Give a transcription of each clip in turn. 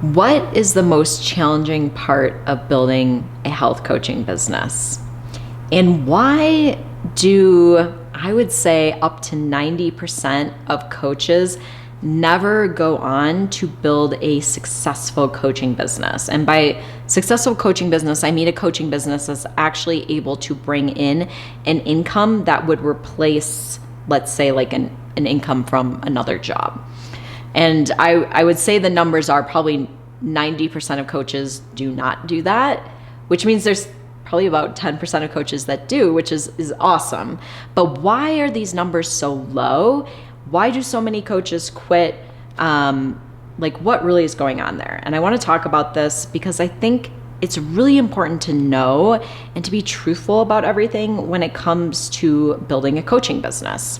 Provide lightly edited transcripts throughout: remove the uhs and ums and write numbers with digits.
What is the most challenging part of building a health coaching business? And why do, I would say, up to 90% of coaches never go on to build a successful coaching business? And by successful coaching business, I mean a coaching business that's actually able to bring in an income that would replace, let's say, like an income from another job. And I would say the numbers are probably 90% of coaches do not do that, which means there's probably about 10% of coaches that do, which is awesome. But why are these numbers so low? Why do so many coaches quit? Like, what really is going on there? And I want to talk about this because I think it's really important to know and to be truthful about everything when it comes to building a coaching business.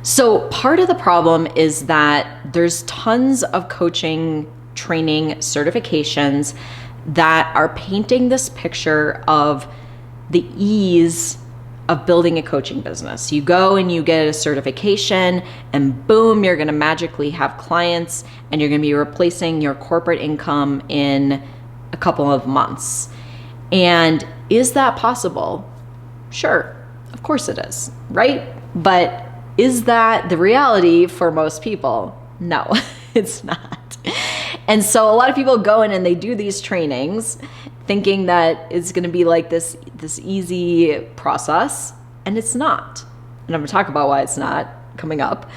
So part of the problem is that there's tons of coaching training certifications that are painting this picture of the ease of building a coaching business. You go and you get a certification and boom, you're going to magically have clients and you're going to be replacing your corporate income in a couple of months. And is that possible? Sure, of course it is, right? But is that the reality for most people? No, it's not. And so a lot of people go in and they do these trainings thinking that it's going to be like this easy process, and it's not. And I'm going to talk about why it's not coming up.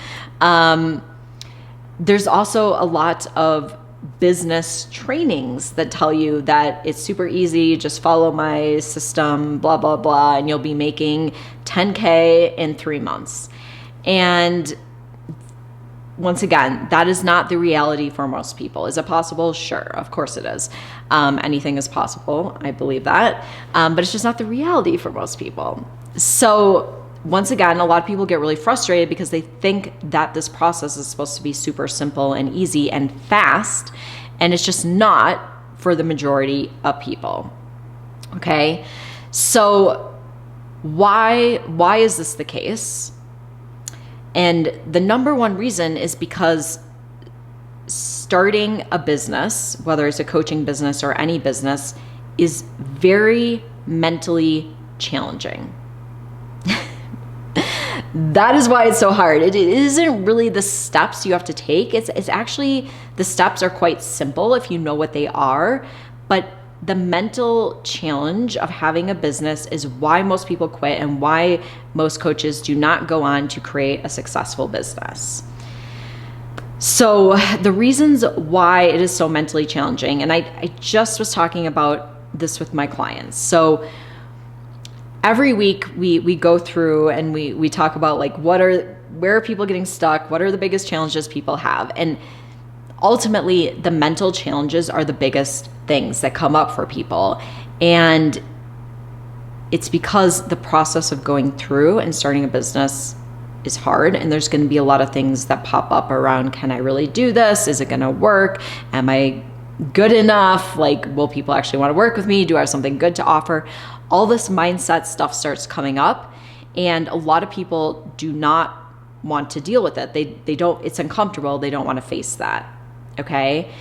There's also a lot of business trainings that tell you that it's super easy, just follow my system, blah, blah, blah, and you'll be making 10K in 3 months. And once again, that is not the reality for most people. Is it possible? Sure, of course it is. Anything is possible. I believe that. But it's just not the reality for most people. So once again, a lot of people get really frustrated because they think that this process is supposed to be super simple and easy and fast, and it's just not for the majority of people. Okay? So why is this the case? And the number one reason is because starting a business, whether it's a coaching business or any business, is very mentally challenging. That is why it's so hard. It isn't really the steps you have to take. It's actually, the steps are quite simple if you know what they are, but the mental challenge of having a business is why most people quit and why most coaches do not go on to create a successful business. So the reasons why it is so mentally challenging, and I just was talking about this with my clients. So every week we go through and we talk about like where are people getting stuck? What are the biggest challenges people have? And ultimately, the mental challenges are the biggest things that come up for people. And it's because the process of going through and starting a business is hard. And there's going to be a lot of things that pop up around, can I really do this? Is it going to work? Am I good enough? Like, will people actually want to work with me? Do I have something good to offer? All this mindset stuff starts coming up. And a lot of people do not want to deal with it. They don't, it's uncomfortable. They don't want to face that. Okay.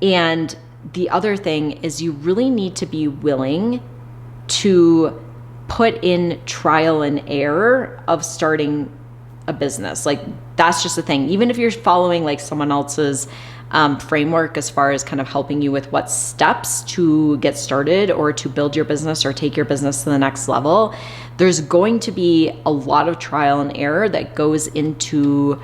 And the other thing is you really need to be willing to put in trial and error of starting a business. Like, that's just the thing. Even if you're following like someone else's framework as far as kind of helping you with what steps to get started or to build your business or take your business to the next level, there's going to be a lot of trial and error that goes into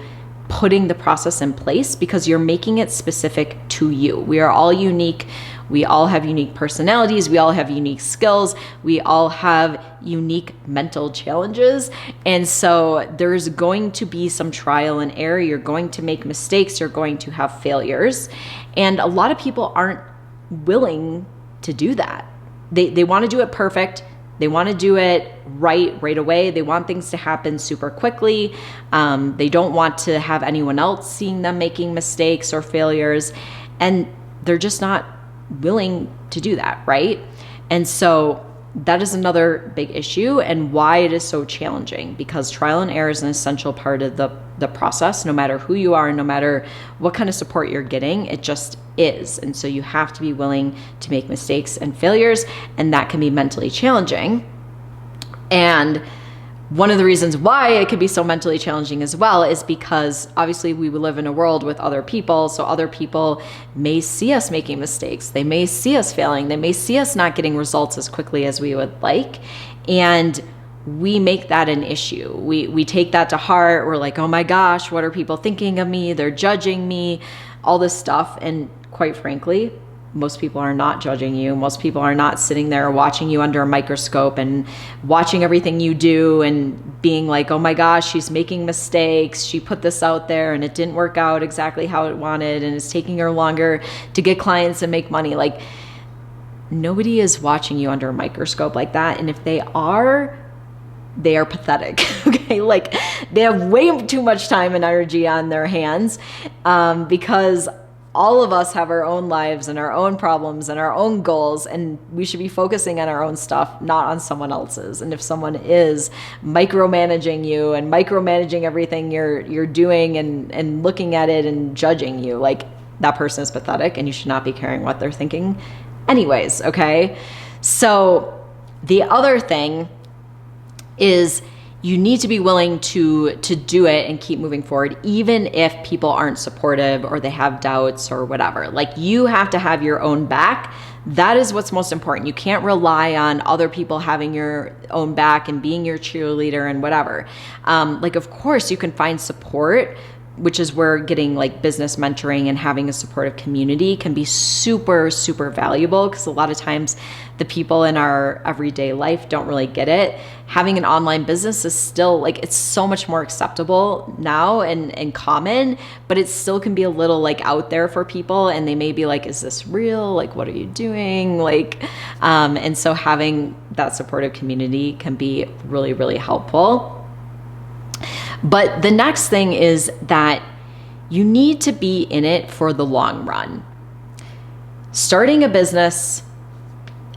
putting the process in place because you're making it specific to you. We are all unique. We all have unique personalities. We all have unique skills. We all have unique mental challenges. And so there's going to be some trial and error. You're going to make mistakes. You're going to have failures. And a lot of people aren't willing to do that. They want to do it perfect. They want to do it right away. They want things to happen super quickly. They don't want to have anyone else seeing them making mistakes or failures. And they're just not willing to do that, right? And so that is another big issue and why it is so challenging, because trial and error is an essential part of the process, no matter who you are, no matter what kind of support you're getting, it just is. And so you have to be willing to make mistakes and failures, and that can be mentally challenging. And one of the reasons why it could be so mentally challenging as well is because obviously we live in a world with other people. So other people may see us making mistakes. They may see us failing. They may see us not getting results as quickly as we would like. And we make that an issue. We take that to heart. We're like, oh my gosh, what are people thinking of me? They're judging me, all this stuff. And quite frankly, most people are not judging you. Most people are not sitting there watching you under a microscope and watching everything you do and being like, oh my gosh, she's making mistakes. She put this out there and it didn't work out exactly how it wanted, and it's taking her longer to get clients and make money. Like, nobody is watching you under a microscope like that. And if they are pathetic. Okay. Like, they have way too much time and energy on their hands, because all of us have our own lives and our own problems and our own goals, and we should be focusing on our own stuff, not on someone else's. And if someone is micromanaging you and micromanaging everything you're doing and looking at it and judging you, like, that person is pathetic, and you should not be caring what they're thinking anyways, okay? So the other thing is, you need to be willing to do it and keep moving forward, even if people aren't supportive or they have doubts or whatever. Like, you have to have your own back. That is what's most important. You can't rely on other people having your own back and being your cheerleader and whatever. Like, of course, you can find support, which is where getting like business mentoring and having a supportive community can be super, super valuable, because a lot of times the people in our everyday life don't really get it. Having an online business is still like, it's so much more acceptable now and common, but it still can be a little like out there for people, and they may be like, is this real? Like, what are you doing? Like, and so having that supportive community can be really, really helpful. But the next thing is that you need to be in it for the long run. Starting a business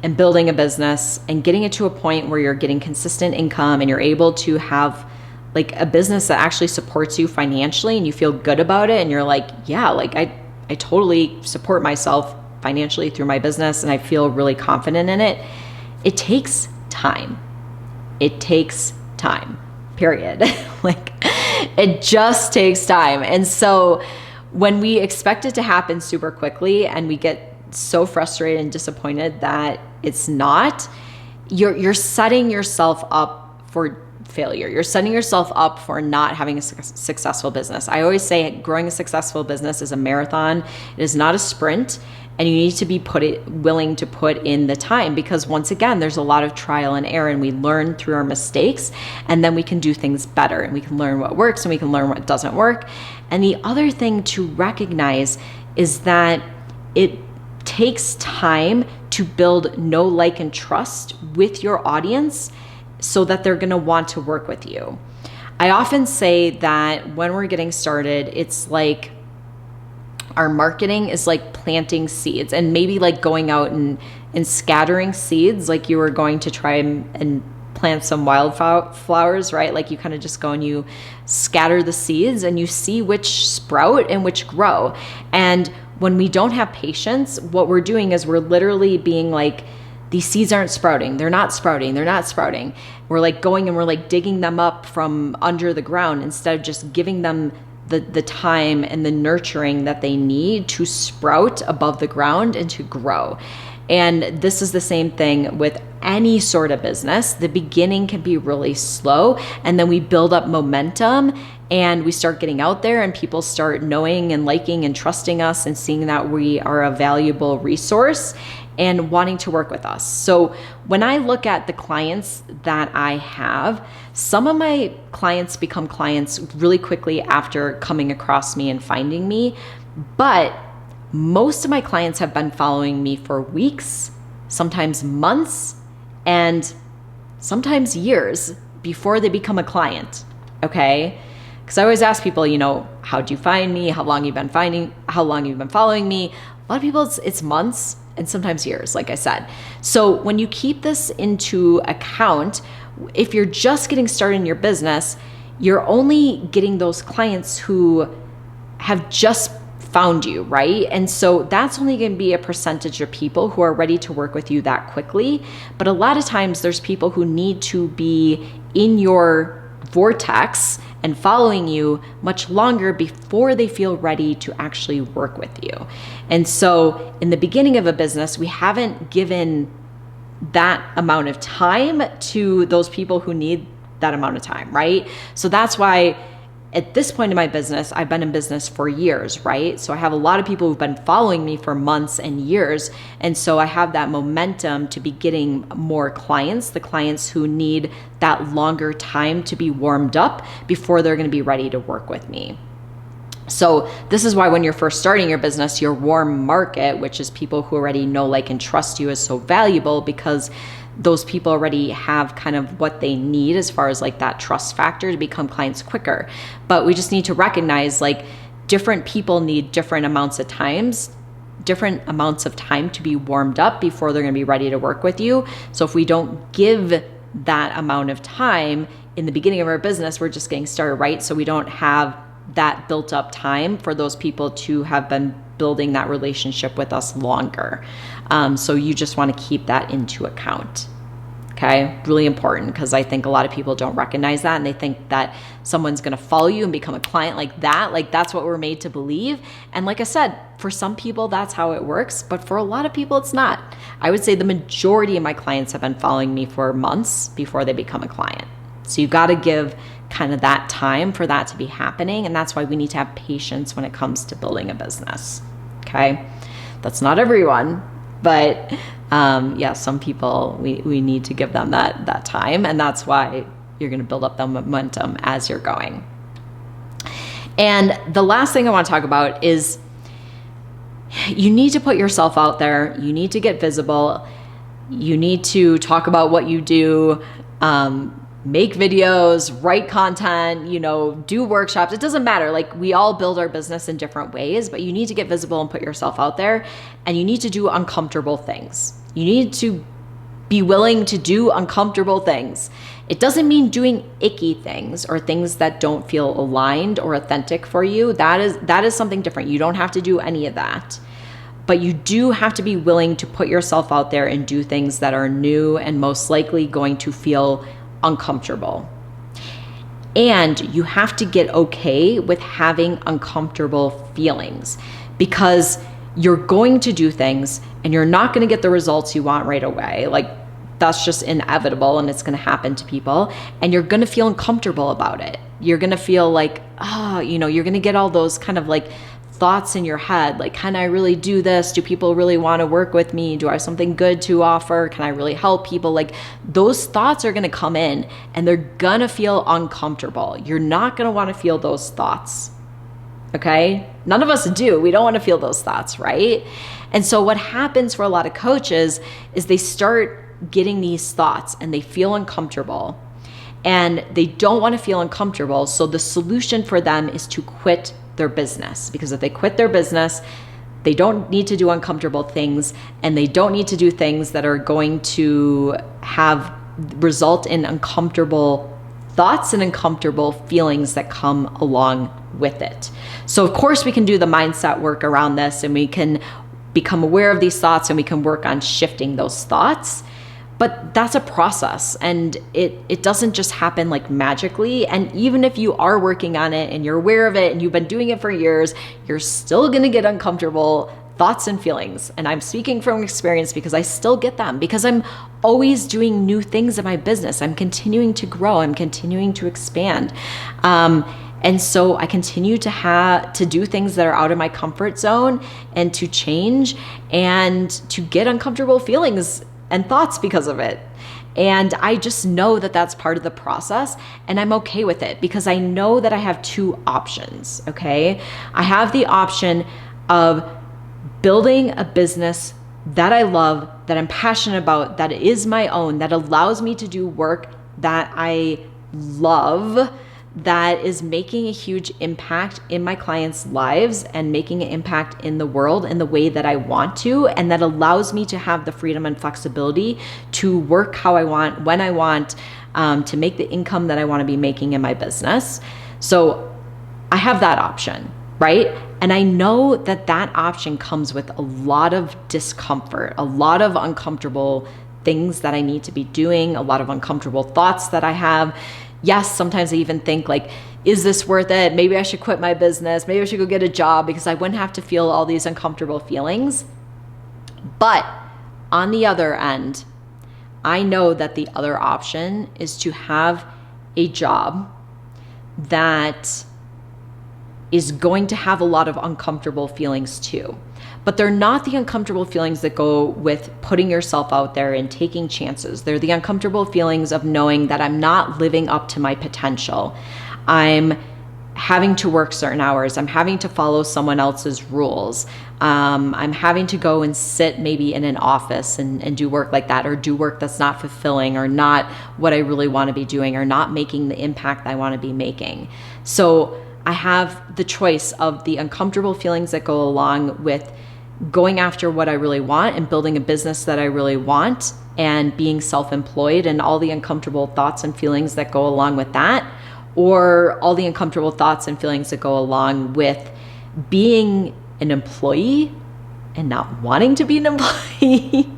and building a business and getting it to a point where you're getting consistent income and you're able to have like a business that actually supports you financially and you feel good about it, and you're like, yeah, like I totally support myself financially through my business and I feel really confident in it. It takes time. It takes time. Period. Like, it just takes time. And so when we expect it to happen super quickly and we get so frustrated and disappointed that it's not, you're setting yourself up for failure. You're setting yourself up for not having a successful business. I always say growing a successful business is a marathon. It is not a sprint. And you need to be willing to put in the time, because once again, there's a lot of trial and error, and we learn through our mistakes, and then we can do things better, and we can learn what works and we can learn what doesn't work. And the other thing to recognize is that it takes time to build know, like, and trust with your audience so that they're going to want to work with you. I often say that when we're getting started, it's like our marketing is like planting seeds, and maybe like going out and scattering seeds, like you were going to try and plant some wildflowers, right? Like, you kind of just go and you scatter the seeds and you see which sprout and which grow. And when we don't have patience, what we're doing is we're literally being like, these seeds aren't sprouting. They're not sprouting. They're not sprouting. We're like going and we're like digging them up from under the ground instead of just giving them the time and the nurturing that they need to sprout above the ground and to grow. And this is the same thing with any sort of business. The beginning can be really slow, and then we build up momentum and we start getting out there and people start knowing and liking and trusting us and seeing that we are a valuable resource and wanting to work with us. So when I look at the clients that I have, some of my clients become clients really quickly after coming across me and finding me, but most of my clients have been following me for weeks, sometimes months, and sometimes years before they become a client, okay? Because I always ask people, how'd you find me? How long you've been following me? A lot of people, it's months. and sometimes years, like I said. So when you keep this into account, if you're just getting started in your business, you're only getting those clients who have just found you, right? And so that's only going to be a percentage of people who are ready to work with you that quickly. But a lot of times there's people who need to be in your vortex and following you much longer before they feel ready to actually work with you. And so in the beginning of a business, we haven't given that amount of time to those people who need that amount of time, right? So that's why at this point in my business, I've been in business for years, right? So I have a lot of people who've been following me for months and years. And so I have that momentum to be getting more clients, the clients who need that longer time to be warmed up before they're going to be ready to work with me. So this is why when you're first starting your business, your warm market, which is people who already know, like, and trust you, is so valuable, because those people already have kind of what they need as far as like that trust factor to become clients quicker. But we just need to recognize, like, different people need different amounts of time to be warmed up before they're going to be ready to work with you. So if we don't give that amount of time in the beginning of our business, we're just getting started, right? So we don't have that built up time for those people to have been building that relationship with us longer. So you just want to keep that into account. Okay, really important, because I think a lot of people don't recognize that, and they think that someone's going to follow you and become a client like that. Like, that's what we're made to believe. And like I said, for some people, that's how it works. But for a lot of people, it's not. I would say the majority of my clients have been following me for months before they become a client. So you've got to give kind of that time for that to be happening. And that's why we need to have patience when it comes to building a business. Okay, that's not everyone, but yeah, some people, we need to give them that time. And that's why you're going to build up the momentum as you're going. And the last thing I want to talk about is you need to put yourself out there. You need to get visible. You need to talk about what you do, make videos, write content, do workshops. It doesn't matter. Like, we all build our business in different ways, but you need to get visible and put yourself out there, and you need to do uncomfortable things. You need to be willing to do uncomfortable things. It doesn't mean doing icky things or things that don't feel aligned or authentic for you. That is something different. You don't have to do any of that. But you do have to be willing to put yourself out there and do things that are new and most likely going to feel uncomfortable. And you have to get okay with having uncomfortable feelings, because you're going to do things and you're not going to get the results you want right away. Like, that's just inevitable, and it's going to happen to people, and you're going to feel uncomfortable about it. You're going to feel like, you're going to get all those kind of like thoughts in your head, like, can I really do this? Do people really want to work with me? Do I have something good to offer? Can I really help people? Like, those thoughts are going to come in and they're going to feel uncomfortable. You're not going to want to feel those thoughts. Okay? None of us do. We don't want to feel those thoughts, right? And so what happens for a lot of coaches is they start getting these thoughts and they feel uncomfortable, and they don't want to feel uncomfortable. So the solution for them is to quit their business, because if they quit their business, they don't need to do uncomfortable things, and they don't need to do things that are going to result in uncomfortable thoughts and uncomfortable feelings that come along with it. So of course we can do the mindset work around this, and we can become aware of these thoughts, and we can work on shifting those thoughts. But that's a process, and it doesn't just happen like magically. And even if you are working on it and you're aware of it and you've been doing it for years, you're still going to get uncomfortable thoughts and feelings. And I'm speaking from experience, because I still get them, because I'm always doing new things in my business. I'm continuing to grow. I'm continuing to expand. And so I continue to do things that are out of my comfort zone, and to change and to get uncomfortable feelings and thoughts because of it. And I just know that that's part of the process, and I'm okay with it, because I know that I have two options, okay? I have the option of building a business that I love, that I'm passionate about, that is my own, that allows me to do work that I love, that is making a huge impact in my clients' lives and making an impact in the world in the way that I want to, and that allows me to have the freedom and flexibility to work how I want, when I want, to make the income that I want to be making in my business. So I have that option, right? And I know that that option comes with a lot of discomfort, a lot of uncomfortable things that I need to be doing, a lot of uncomfortable thoughts that I have. Yes, sometimes I even think like, is this worth it? Maybe I should quit my business. Maybe I should go get a job because I wouldn't have to feel all these uncomfortable feelings. But on the other end, I know that the other option is to have a job that is going to have a lot of uncomfortable feelings too. But they're not the uncomfortable feelings that go with putting yourself out there and taking chances. They're the uncomfortable feelings of knowing that I'm not living up to my potential. I'm having to work certain hours. I'm having to follow someone else's rules. I'm having to go and sit maybe in an office and do work like that, or do work that's not fulfilling, or not what I really want to be doing, or not making the impact I want to be making. So I have the choice of the uncomfortable feelings that go along with going after what I really want and building a business that I really want and being self-employed, and all the uncomfortable thoughts and feelings that go along with that, or all the uncomfortable thoughts and feelings that go along with being an employee and not wanting to be an employee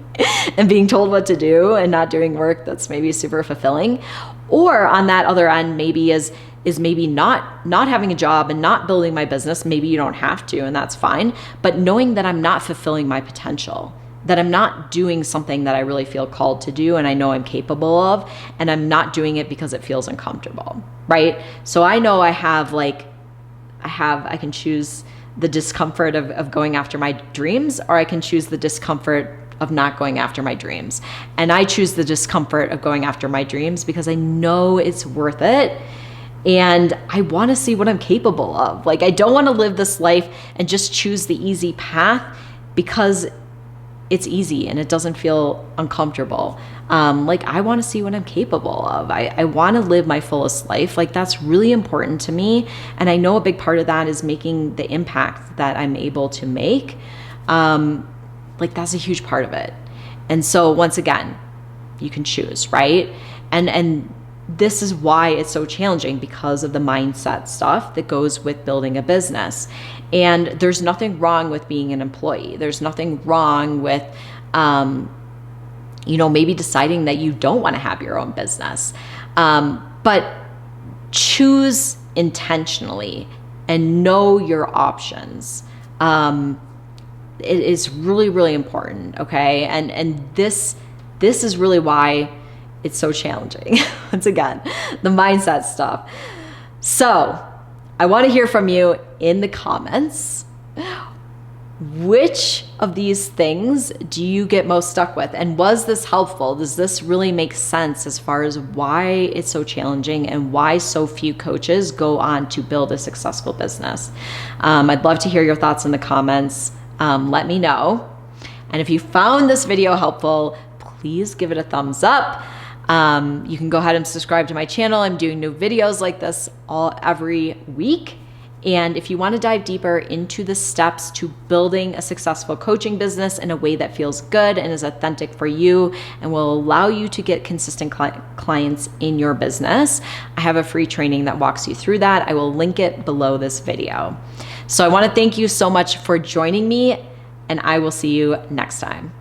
and being told what to do and not doing work that's maybe super fulfilling. Or on that other end, maybe is maybe not having a job and not building my business. Maybe you don't have to, and that's fine. But knowing that I'm not fulfilling my potential, that I'm not doing something that I really feel called to do and I know I'm capable of, and I'm not doing it because it feels uncomfortable, right? So I know I can choose the discomfort of going after my dreams, or I can choose the discomfort of not going after my dreams. And I choose the discomfort of going after my dreams because I know it's worth it. And I want to see what I'm capable of. Like, I don't want to live this life and just choose the easy path because it's easy and it doesn't feel uncomfortable. Like, I want to see what I'm capable of. I want to live my fullest life. Like, that's really important to me. And I know a big part of that is making the impact that I'm able to make. Like, that's a huge part of it. And so once again, you can choose, right? And this is why it's so challenging, because of the mindset stuff that goes with building a business. And there's nothing wrong with being an employee. There's nothing wrong with, maybe deciding that you don't want to have your own business. But choose intentionally and know your options. It is really, really important. Okay. And this is really why it's so challenging. Once again, the mindset stuff. So I want to hear from you in the comments. Which of these things do you get most stuck with? And was this helpful? Does this really make sense as far as why it's so challenging and why so few coaches go on to build a successful business? I'd love to hear your thoughts in the comments. Let me know. And if you found this video helpful, please give it a thumbs up. You can go ahead and subscribe to my channel. I'm doing new videos like this every week. And if you want to dive deeper into the steps to building a successful coaching business in a way that feels good and is authentic for you and will allow you to get consistent clients in your business, I have a free training that walks you through that. I will link it below this video. So I want to thank you so much for joining me, and I will see you next time.